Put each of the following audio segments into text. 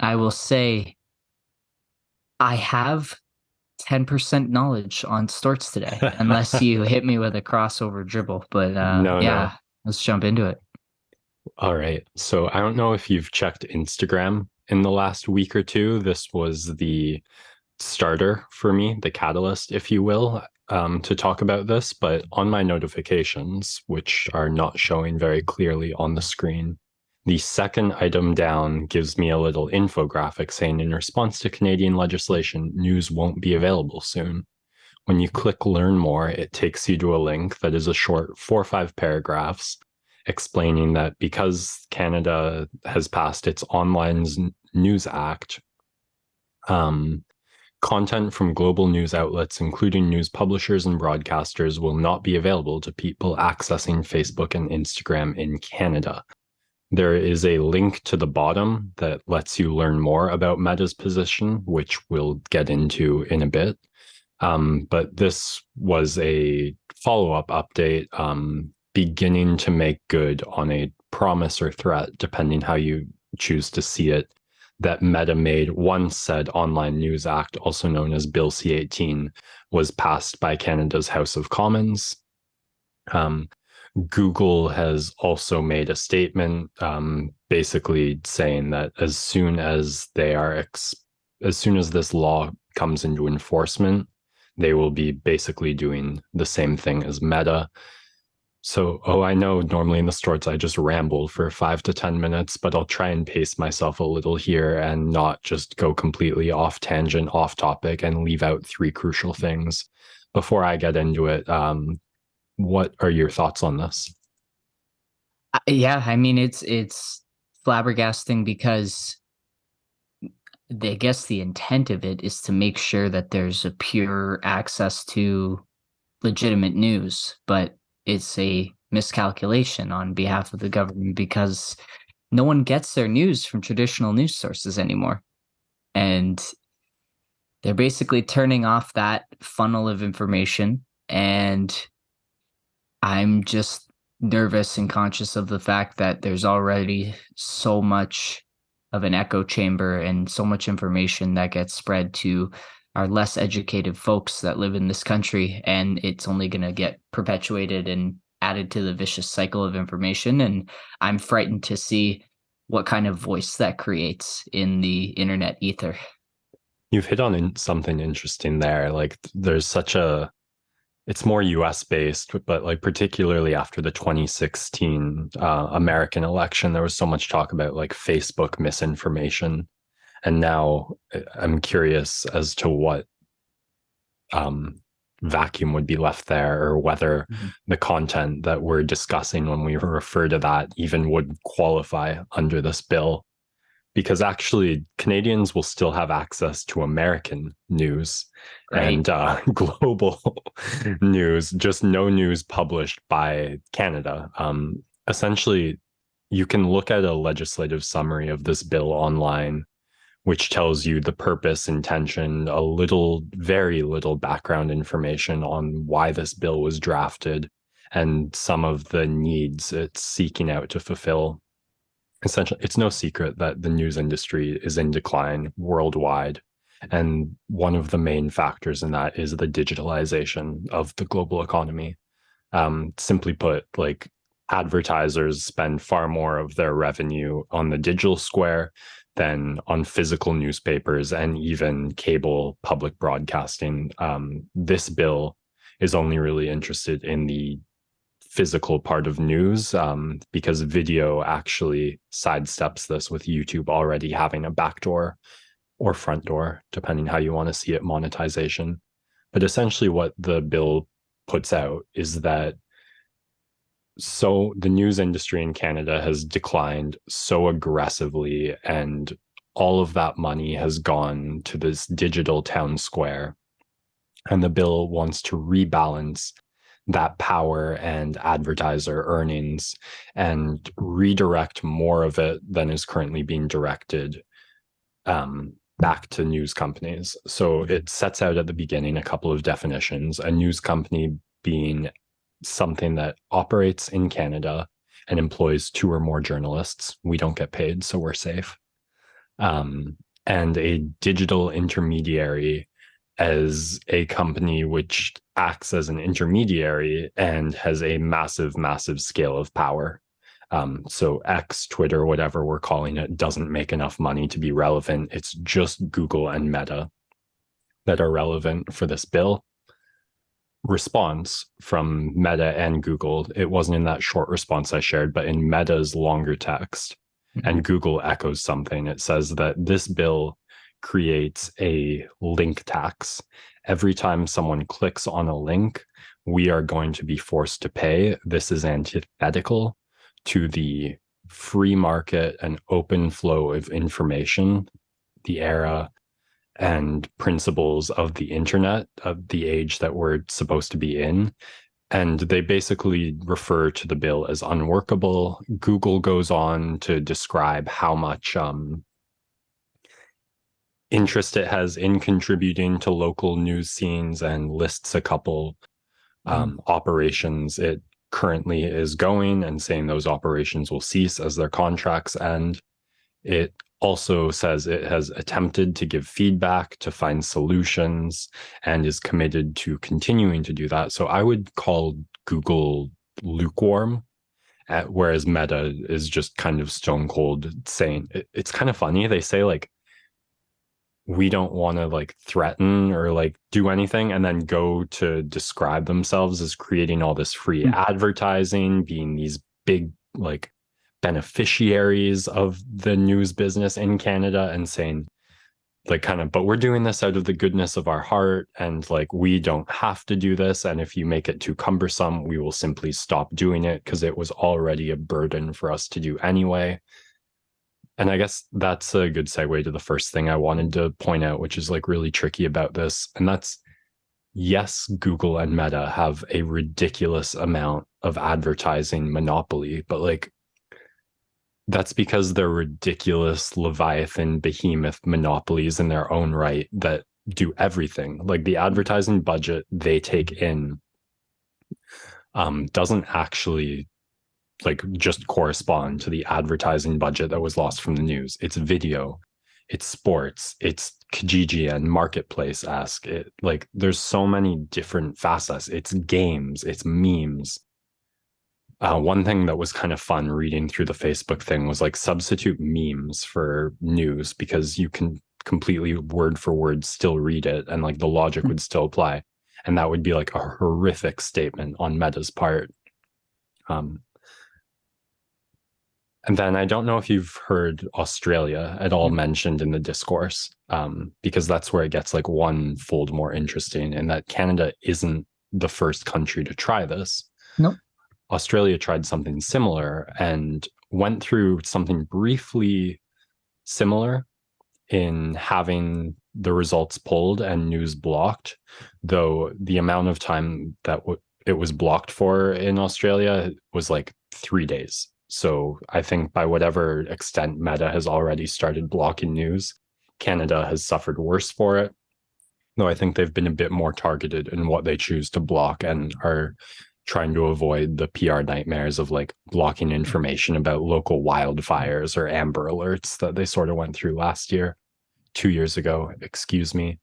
I will say I have 10% knowledge on Storts today, unless you hit me with a crossover dribble. But No, no. yeah, let's jump into it. All right. So I don't know if you've checked Instagram in the last week or two. This was the starter for me, the catalyst, if you will, to talk about this. But on my notifications, which are not showing very clearly on the screen, the second item down gives me a little infographic saying, in response to Canadian legislation, news won't be available soon. When you click learn more, it takes you to a link that is a short 4 or 5 paragraphs explaining that because Canada has passed its Online News Act, um, content from global news outlets, including news publishers and broadcasters, will not be available to people accessing Facebook and Instagram in Canada. There is a link to the bottom that lets you learn more about Meta's position, which we'll get into in a bit. But this was a follow-up update, beginning to make good on a promise or threat, depending how you choose to see it, that Meta made once said Online News Act, also known as Bill C-18, was passed by Canada's House of Commons. Um, Google has also made a statement, basically saying that as soon as this law comes into enforcement, they will be basically doing the same thing as Meta. So, I know normally in the Storts I just ramble for 5 to 10 minutes, but I'll try and pace myself a little here and not just go completely off tangent, off topic, and leave out three crucial things. Before I get into it, what are your thoughts on this? Yeah, I mean it's flabbergasting because I guess the intent of it is to make sure that there's a pure access to legitimate news, but it's a miscalculation on behalf of the government because no one gets their news from traditional news sources anymore. And they're basically turning off that funnel of information. And I'm just nervous and conscious of the fact that there's already so much of an echo chamber and so much information that gets spread to our less educated folks that live in this country. And it's only going to get perpetuated and added to the vicious cycle of information. And I'm frightened to see what kind of voice that creates in the internet ether. You've hit on something interesting there. Like, it's more US based, but like particularly after the 2016 American election, there was so much talk about like Facebook misinformation. And now I'm curious as to what um, vacuum would be left there, or whether Mhm. the content that we're discussing when we refer to that even would qualify under this bill. Because actually, Canadians will still have access to American news Right. and global news, just no news published by Canada. Essentially, you can look at a legislative summary of this bill online, which tells you the purpose, intention, a little, very little background information on why this bill was drafted and some of the needs it's seeking out to fulfill. Essentially, it's no secret that the news industry is in decline worldwide. And one of the main factors in that is the digitalization of the global economy. Simply put, like, advertisers spend far more of their revenue on the digital square than on physical newspapers and even cable public broadcasting. This bill is only really interested in the physical part of news, because video actually sidesteps this, with YouTube already having a backdoor or front door, depending how you want to see it, monetization. But essentially, what the bill puts out is that the news industry in Canada has declined so aggressively, and all of that money has gone to this digital town square. And the bill wants to rebalance that power and advertiser earnings and redirect more of it than is currently being directed back to news companies. So it sets out at the beginning a couple of definitions: a news company being something that operates in Canada and employs two or more journalists. We don't get paid, so we're safe. um, and a digital intermediary as a company which acts as an intermediary and has a massive, massive scale of power. So X, Twitter, whatever we're calling it, doesn't make enough money to be relevant. It's just Google and Meta that are relevant for this bill. Response from Meta and Google, it wasn't in that short response I shared, but in Meta's longer text, Mhm. and Google echoes something. It says that this bill creates a link tax. Every time someone clicks on a link, we are going to be forced to pay. This is antithetical to the free market and open flow of information, the era and principles of the internet, of the age that we're supposed to be in. And they basically refer to the bill as unworkable. Google goes on to describe how much interest it has in contributing to local news scenes and lists a couple Mhm. operations it currently is going and saying those operations will cease as their contracts end. It also says it has attempted to give feedback, to find solutions, and is committed to continuing to do that. So I would call Google lukewarm, whereas Meta is just kind of stone cold saying it's kind of funny. They say, like, we don't want to like threaten or like do anything, and then go to describe themselves as creating all this free Mhm. advertising, being these big like beneficiaries of the news business in Canada, and saying like kind of, but we're doing this out of the goodness of our heart, and like we don't have to do this, and if you make it too cumbersome we will simply stop doing it because it was already a burden for us to do anyway. And I guess that's a good segue to the first thing I wanted to point out, which is like really tricky about this. And that's, yes, Google and Meta have a ridiculous amount of advertising monopoly, but like that's because they're ridiculous Leviathan behemoth monopolies in their own right that do everything. Like the advertising budget they take in doesn't actually like just correspond to the advertising budget that was lost from the news. It's video, it's sports, it's Kijiji and marketplace ask it. Like there's so many different facets. It's games, it's memes. One thing that was kind of fun reading through the Facebook thing was like substitute memes for news because you can completely word for word still read it and like the logic would still apply. And that would be like a horrific statement on Meta's part. Um, And then I don't know if you've heard Australia at all Mhm. mentioned in the discourse, because that's where it gets like one fold more interesting, and that Canada isn't the first country to try this. Nope. Australia tried something similar and went through something briefly similar in having the results pulled and news blocked, though the amount of time that it was blocked for in Australia was like 3 days. So I think by whatever extent Meta has already started blocking news, Canada has suffered worse for it. Though I think they've been a bit more targeted in what they choose to block and are trying to avoid the PR nightmares of like blocking information about local wildfires or Amber Alerts that they sort of went through last year, 2 years ago, excuse me.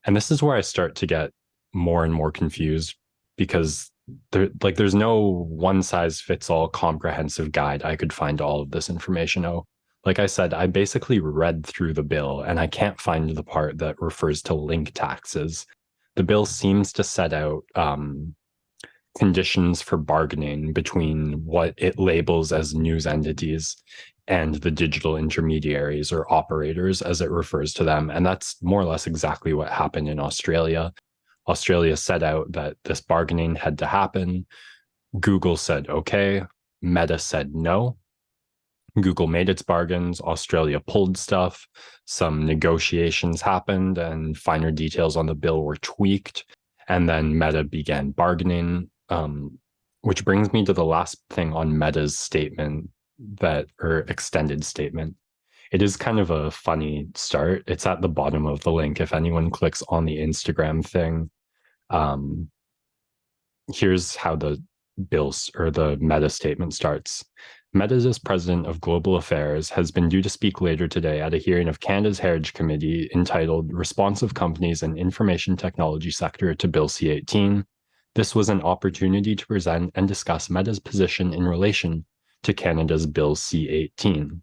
And this is where I start to get more and more confused because there's no one size fits all comprehensive guide I could find all of this information. Oh, like I said, I basically read through the bill and I can't find the part that refers to link taxes. The bill seems to set out conditions for bargaining between what it labels as news entities and the digital intermediaries or operators as it refers to them. And that's more or less exactly what happened in Australia. Australia set out that this bargaining had to happen. Google said, okay. Meta said no. Google made its bargains. Australia pulled stuff. Some negotiations happened, and finer details on the bill were tweaked. And then Meta began bargaining, which brings me to the last thing on Meta's statement or extended statement. It is kind of a funny start. It's at the bottom of the link. If anyone clicks on the Instagram thing, um, here's how the bills or the Meta statement starts. Meta's president of global affairs has been due to speak later today at a hearing of Canada's Heritage Committee entitled Responsive Companies and Information Technology Sector to Bill C-18. This was an opportunity to present and discuss Meta's position in relation to Canada's Bill C-18.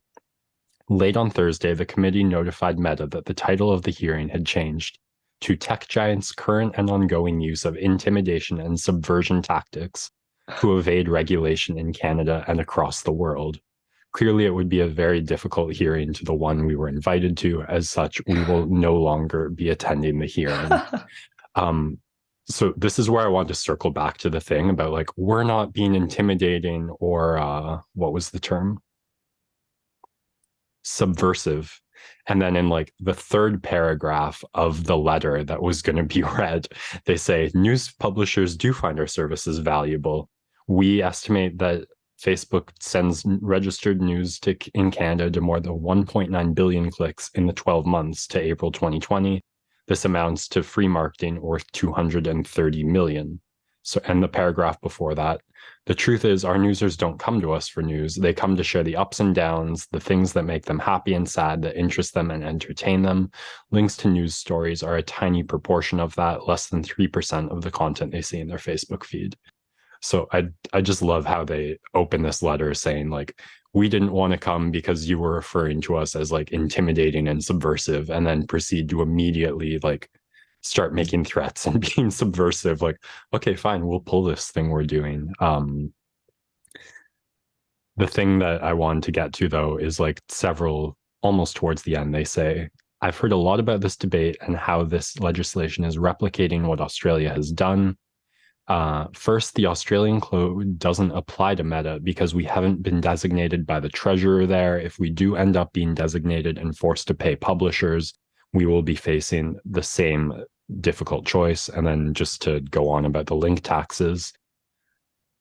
Late on Thursday, the committee notified Meta that the title of the hearing had changed to Tech Giants' Current and Ongoing Use of Intimidation and Subversion Tactics to Evade Regulation in Canada and Across the World. Clearly, it would be a very difficult hearing to the one we were invited to. As such, we will no longer be attending the hearing. Um, so this is where I want to circle back to the thing about like, we're not being intimidating or what was the term? Subversive. And then in like the third paragraph of the letter that was going to be read, they say news publishers do find our services valuable. We estimate that Facebook sends registered news in Canada to more than 1.9 billion clicks in the 12 months to April 2020. This amounts to free marketing worth 230 million. So, and the paragraph before that, the truth is, our newsers don't come to us for news. They come to share the ups and downs, the things that make them happy and sad, that interest them and entertain them. Links to news stories are a tiny proportion of that, less than 3% of the content they see in their Facebook feed. So I just love how they open this letter saying like, we didn't want to come because you were referring to us as like intimidating and subversive, and then proceed to immediately like start making threats and being subversive. Like, okay, fine, we'll pull this thing we're doing. The thing that I wanted to get to though is like several almost towards the end, they say, I've heard a lot about this debate and how this legislation is replicating what Australia has done. First, the Australian code doesn't apply to Meta because we haven't been designated by the treasurer there. If we do end up being designated and forced to pay publishers, we will be facing the same difficult choice. And then just to go on about the link taxes.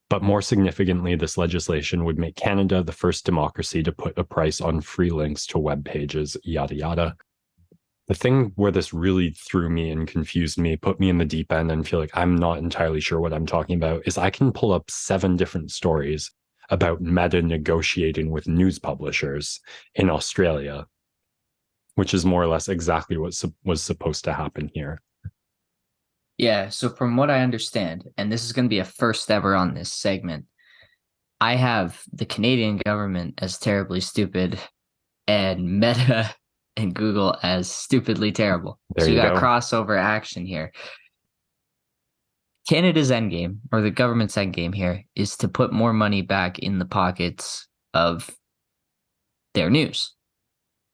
But more significantly, this legislation would make Canada the first democracy to put a price on free links to web pages, yada, yada. The thing where this really threw me and confused me, put me in the deep end and feel like I'm not entirely sure what I'm talking about, is I can pull up 7 different stories about Meta negotiating with news publishers in Australia, which is more or less exactly what was supposed to happen here. Yeah, so from what I understand, and this is going to be a first ever on this segment, I have the Canadian government as terribly stupid and Meta and Google as stupidly terrible. There So you you got go. crossover action here. Canada's endgame, or the government's endgame here, is to put more money back in the pockets of their news.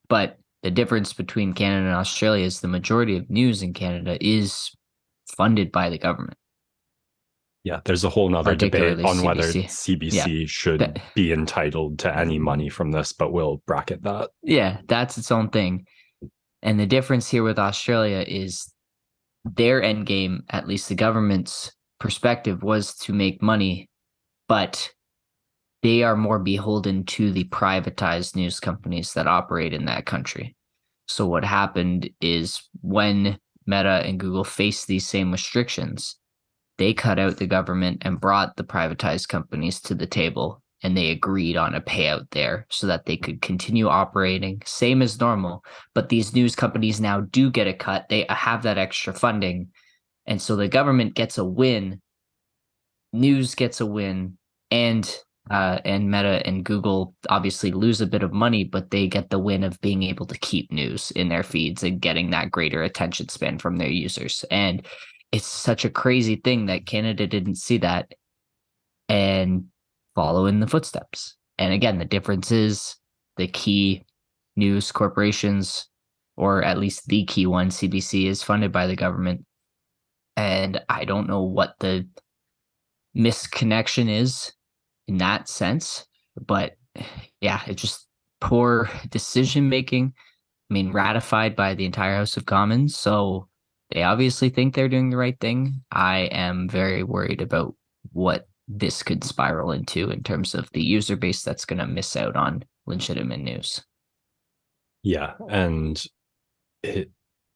But the difference between Canada and Australia is the majority of news in Canada is funded by the government, Yeah, there's a whole nother debate particularly on whether CBC. Yeah. CBC should be entitled to any money from this, but we'll bracket that. Yeah, that's its own thing. And the difference here with Australia is their end game, at least the government's perspective, was to make money, but they are more beholden to the privatized news companies that operate in that country. So what happened is when Meta and Google faced these same restrictions, they cut out the government and brought the privatized companies to the table, and they agreed on a payout there so that they could continue operating same as normal. But these news companies now do get a cut. They have that extra funding. And so the government gets a win, news gets a win, and Meta and Google obviously lose a bit of money, but they get the win of being able to keep news in their feeds and getting that greater attention span from their users. And it's such a crazy thing that Canada didn't see that and follow in the footsteps. And again, the difference is the key news corporations, or at least the key one, CBC, is funded by the government. And I don't know what the misconnection is in that sense, but yeah, it's just poor decision making. I mean, ratified by the entire House of Commons. So they obviously think they're doing the right thing. I am very worried about what this could spiral into in terms of the user base that's going to miss out on legitimate news. Yeah, and it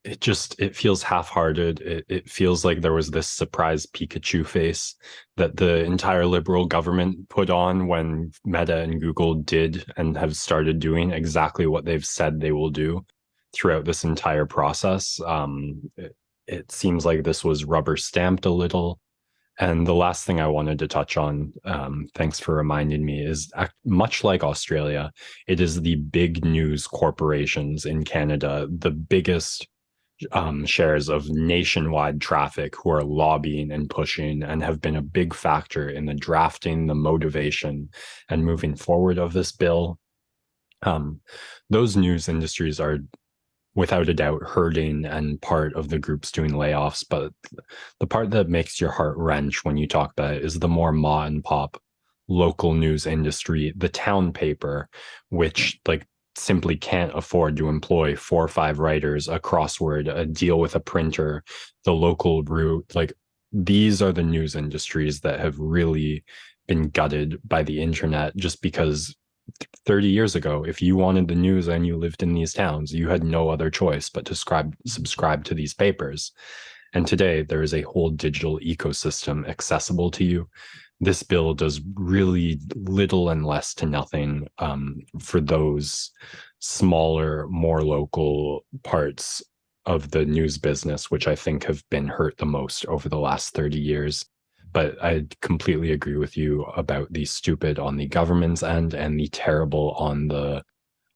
it feels half-hearted. It feels like there was this surprise Pikachu face that the entire liberal government put on when Meta and Google did and have started doing exactly what they've said they will do throughout this entire process. It seems like this was rubber stamped a little. And the last thing I wanted to touch on, thanks for reminding me, is much like Australia, it is the big news corporations in Canada, the biggest shares of nationwide traffic who are lobbying and pushing and have been a big factor in the drafting, the motivation, and moving forward of this bill. Um, those news industries are without a doubt hurting and part of the groups doing layoffs. But the part that makes your heart wrench when you talk about it is the more ma and pop local news industry, the town paper, which like simply can't afford to employ 4 or 5 writers, a crossword, a deal with a printer, the local route. Like these are the news industries that have really been gutted by the internet just because 30 years ago, if you wanted the news and you lived in these towns, you had no other choice but to subscribe to these papers. And today, there is a whole digital ecosystem accessible to you. This bill does really little and less to nothing for those smaller, more local parts of the news business, which I think have been hurt the most over the last 30 years. But I completely agree with you about the stupid on the government's end and the terrible on the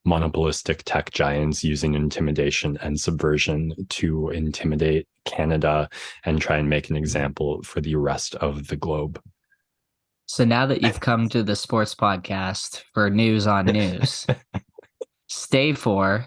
monopolistic tech giants using intimidation and subversion to intimidate Canada and try and make an example for the rest of the globe. So now that you've come to the sports podcast for news on news, stay for